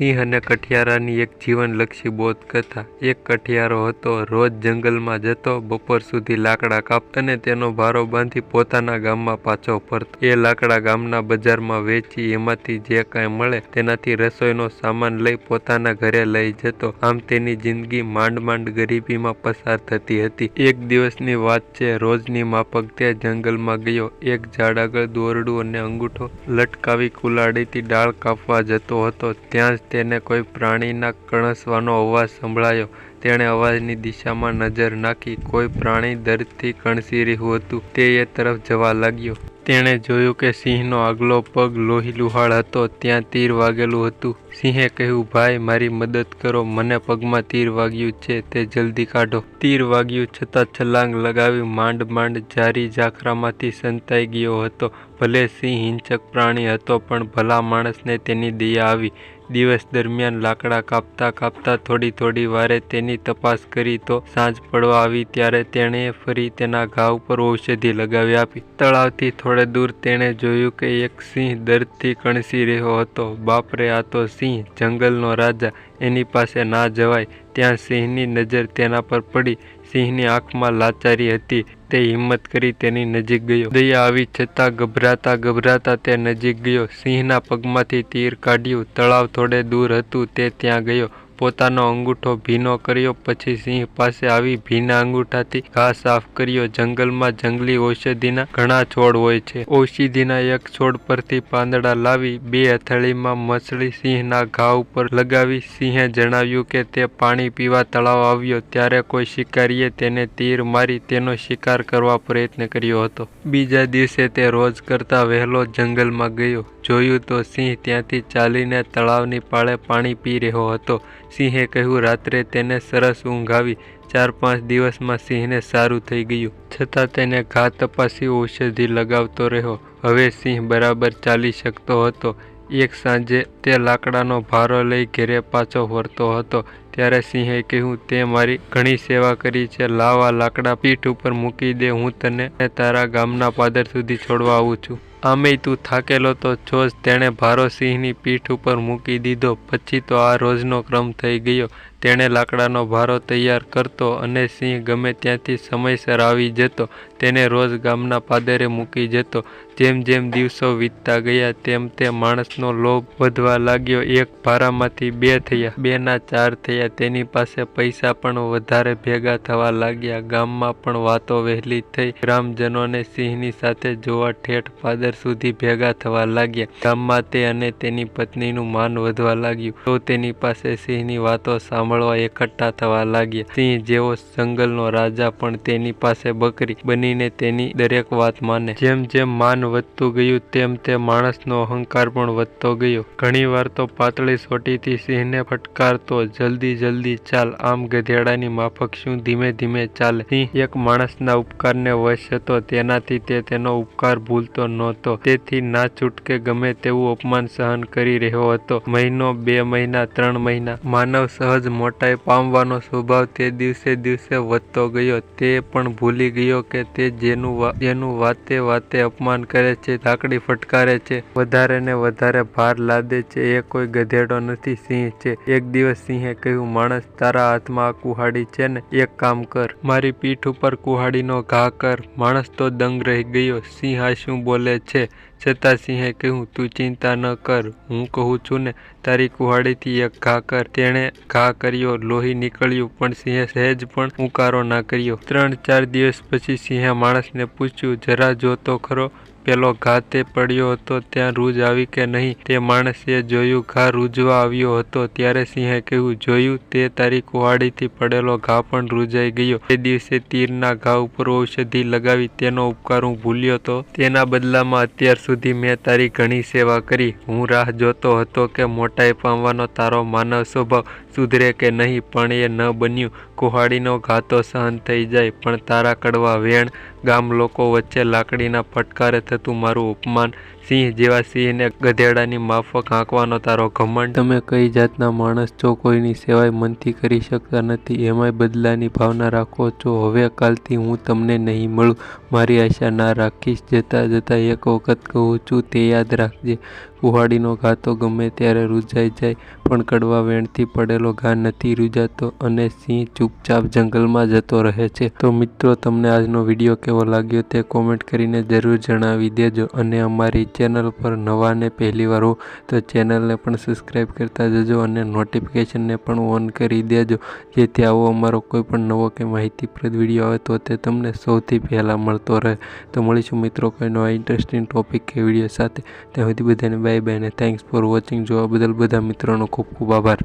સિંહ અને કઠિયારાની એક જીવનલક્ષી બોધકથા। એક કઠિયારો હતો, રોજ જંગલમાં જતો, બપોર સુધી લાકડા કાપતો અને તેનો ભારો બાંધી પોતાના ગામમાં પાછો ફરતો। એ લાકડા ગામના બજારમાં વેચી એમાંથી જે કાંઈ મળે તેનાથી રસોઈનો સામાન લઈ પોતાના ઘરે લઈ જતો। આમ તેની જિંદગી માંડ માંડ ગરીબીમાં પસાર થતી હતી। એક દિવસની વાત છે, રોજની માફક તે જંગલમાં ગયો। એક ઝાડ આગળ દોરડું અને અંગૂઠો લટકાવી કુલાડીથી ડાળ કાપવા જતો હતો। ત્યાં જ તેને કોઈ પ્રાણીના કણસવાનો અવાજ સંભળાયો। તેણે અવાજની દિશામાં નજર નાખી। કોઈ પ્રાણી દર્દથી કણસી રહ્યું હતું। તે એ તરફ જવા લાગ્યો। તેણે જોયું કે સિંહનો આગલો પગ લોહીલુહાણ હતો, ત્યાં તીર વાગેલું હતું। સિંહે કહ્યું, ભાઈ, મારી મદદ કરો, મને પગમાં તીર વાગ્યું છે, તે જલ્દી કાઢો। તીર વાગ્યું છતાં છલાંગ લગાવી માંડ માંડ જારી ઝાખરામાંથી સંતાઈ ગયો હતો। ભલે સિંહ હિંસક પ્રાણી હતો, પણ ભલા માણસને તેની દયા આવી। દિવસ દરમિયાન લાકડા કાપતા કાપતા થોડી વારે તેની તપાસ કરી તો સાંજ પડવા આવી ત્યારે તેણે ફરી તેના ઘા ઉપર ઔષધિ લગાવી આપી। તળાવથી થોડે દૂર તેણે જોયું કે એક સિંહ દર્દથી કણસી રહ્યો હતો। બાપરે, આ તો સિંહ, જંગલનો રાજા, એની પાસે ના જવાય। ત્યાં સિંહની નજર તેના પર પડી। સિંહની આંખમાં લાચારી હતી। તે હિંમત કરી તેની નજીક ગયો। દયા આવી છતાં ગભરાતા તે નજીક ગયો। સિંહના પગમાંથી તીર કાઢ્યું। તળાવ થોડે દૂર હતું, તે ત્યાં ગયો। પોતાનો અંગૂઠો ભીનો કર્યો, પછી સિંહ પાસે આવી ભીના અંગૂઠાથી ઘા સાફ કર્યો। જંગલમાં જંગલી ઔષધિના ઘણા છોડ હોય છે। ઔષધિના એક છોડ પરથી પાંદડા લાવી બે હથેળીમાં મસળી સિંહના ઘા ઉપર લગાવી। સિંહે જણાવ્યું કે તે પાણી પીવા તળાવ આવ્યો ત્યારે કોઈ શિકારીએ તેને તીર મારી તેનો શિકાર કરવા પ્રયત્ન કર્યો હતો। બીજા દિવસે તે રોજ કરતાં વહેલો જંગલમાં ગયો। જોયું તો સિંહ ત્યાંથી ચાલીને તળાવની પાળે પાણી પી રહ્યો હતો। સિંહે કહ્યું, રાત્રે તેને સરસ ઊંઘ આવી। 4-5 દિવસમાં સિંહને સારું થઈ ગયું, છતાં તેને ઘા તપાસી ઔષધિ લગાવતો રહ્યો। હવે સિંહ બરાબર ચાલી શકતો હતો। એક સાંજે તે લાકડાનો ભારો લઈ ઘેરે પાછો ફરતો હતો ત્યારે સિંહે કહ્યું, તે મારી ઘણી સેવા કરી છે, લાવ આ લાકડા પીઠ ઉપર મૂકી દે, હું તને તારા ગામના પાદર સુધી છોડવા આવું છું। આમેય તું થાકેલો તો છો જ। તેણે ભારો સિંહની પીઠ ઉપર મૂકી દીધો। પછી તો આ રોજનો ક્રમ થઈ ગયો। તેણે લાકડાનો ભારો તૈયાર કરતો અને સિંહ ગમે ત્યાંથી સમયસર આવી જતો। તેને રોજ ગામના પાદરે મૂકી જતો। જેમ જેમ દિવસો વીતતા ગયા તેમ માણસનો લોભ વધવા લાગ્યો। એક ભારામાંથી 2 થયા, 2ના 4 થયા। તેની પાસે પૈસા પણ વધારે ભેગા થવા લાગ્યા। ગામમાં પણ વાતો વહેલી થઈ। ગ્રામજનોને સિંહની સાથે જોવા ઠેઠ પાદર સુધી ભેગા થવા લાગ્યા। ગામમાં તે અને તેની પત્નીનું માન વધવા લાગ્યું તો તેની પાસે સિંહની વાતો સાંભળવા એકઠા થવા લાગ્યા। સિંહ જેવો જંગલનો રાજા પણ તેની પાસે બકરી બનીને તેની દરેક વાત માને। જેમ જેમ માન વધતું ગયું તેમ તે માણસનો અહંકાર પણ વધતો ગયો। ઘણીવાર તો પાતળી સોટીથી સિંહને ફટકારતો, જલ્દી ચાલ, આમ ગધેડાની માફક શું ધીમે ધીમે ચાલે। સિંહ એક માણસના ઉપકારને વશ હતો, તેનાથી તે તેનો ઉપકાર ભૂલતો નહોતો। તેથી ના છૂટકે ગમે તેવું અપમાન સહન કરી રહ્યો હતો। મહિનો, 2 મહિના, 3 મહિના, માનવ સહજ મોટાઈ પામવાનો સ્વભાવ તે દિવસે વધતો ગયો। તે પણ ભૂલી ગયો કે તે જેનું વાતે અપમાન કરે છે, લાકડી ફટકારે છે, વધારે ને વધારે ભાર લાદે છે, એ કોઈ ગધેડો નથી, સિંહ છે। એક દિવસ સિંહે કહ્યું, માણસ, તારા હાથમાં આ કુહાડી છે ને, એક કામ કર, મારી પીઠ ઉપર કુહાડીનો ઘા કર। માણસ તો દંગ રહી ગયો, સિંહ આ શું બોલે છે? છતાં સિંહે કહ્યું, તું ચિંતા ન કર, હું કહું છું ને, તારી કુહાડીથી એક ઘા કર। તેણે ઘા કર્યો, લોહી નીકળ્યું, પણ સિંહે સહેજ પણ ઉકારો ના કર્યો। 3-4 દિવસ પછી સિંહે માણસને પૂછ્યું, જરા જો તો ખરો, પેલો ઘા તે પડ્યો હતો ત્યાં રૂઝ આવી કે નહીં? તે માણસે જોયું, ઘા રૂઝવા આવ્યો હતો। ત્યારે સિંહે કહ્યું, જોયું, તે તારી કુહાડીથી પડેલો ઘા પણ રૂઝાઈ ગયો। તે દિવસે તીરના ઘા ઉપર ઔષધિ લગાવી તેનો ઉપકાર હું ભૂલ્યો તો તેના બદલામાં અત્યાર સુધી મેં તારી ઘણી સેવા કરી। હું રાહ જોતો હતો કે મોટાઈ પામવાનો તારો માનવ સ્વભાવ સુધરે કે નહીં, પણ એ ન બન્યું। કુહાડીનો ઘા તો સહન થઈ જાય, પણ તારા કડવા વેણ, ગામ લોકો વચ્ચે લાકડીના ફટકારે થતું મારું અપમાન, સિંહ જેવા સિંહને ગધેડાની માફક હાંકવાનો તારો ઘમંડ. તમે કઈ જાતના માણસ છો? કોઈની સેવાય મનથી કરી શકતા નથી, એમાંય બદલાની ભાવના રાખો છો. હવે કાલથી હું તમને નહીં મળું. મારી આશા ના રાખીશ. જતા જતા એક વખત કહું છું, તે યાદ રાખજે. કુહાડીનો ઘા તો ગમે ત્યારે રૂંઝાઈ જાય, પણ કડવા વેણથી પડેલો ઘા નથી રૂંઝાતો. અને સિંહ ચૂપચાપ જંગલમાં જતો રહે છે. તો મિત્રો, તમને આજનો વિડીયો કેવો લાગ્યો તે કોમેન્ટ કરીને જરૂર જણાવી દેજો. અને અમારી ચેનલ પર નવા ને પહેલીવાર હો તો ચેનલને પણ સબસ્ક્રાઈબ કરતા જજો અને નોટિફિકેશનને પણ ઓન કરી દેજો, જેથી આવો અમારો કોઈ પણ નવો કે માહિતીપ્રદ વિડીયો આવે તો તે તમને સૌથી પહેલાં મળતો રહે. તો મળીશું મિત્રો કોઈ નવા ઇન્ટરેસ્ટિંગ ટોપિક કે વિડીયો સાથે. ત્યાં સુધી બધાને બાય બાય અને થેન્ક્સ ફોર વોચિંગ. જોવા બદલ બધા મિત્રોનો ખૂબ ખૂબ આભાર.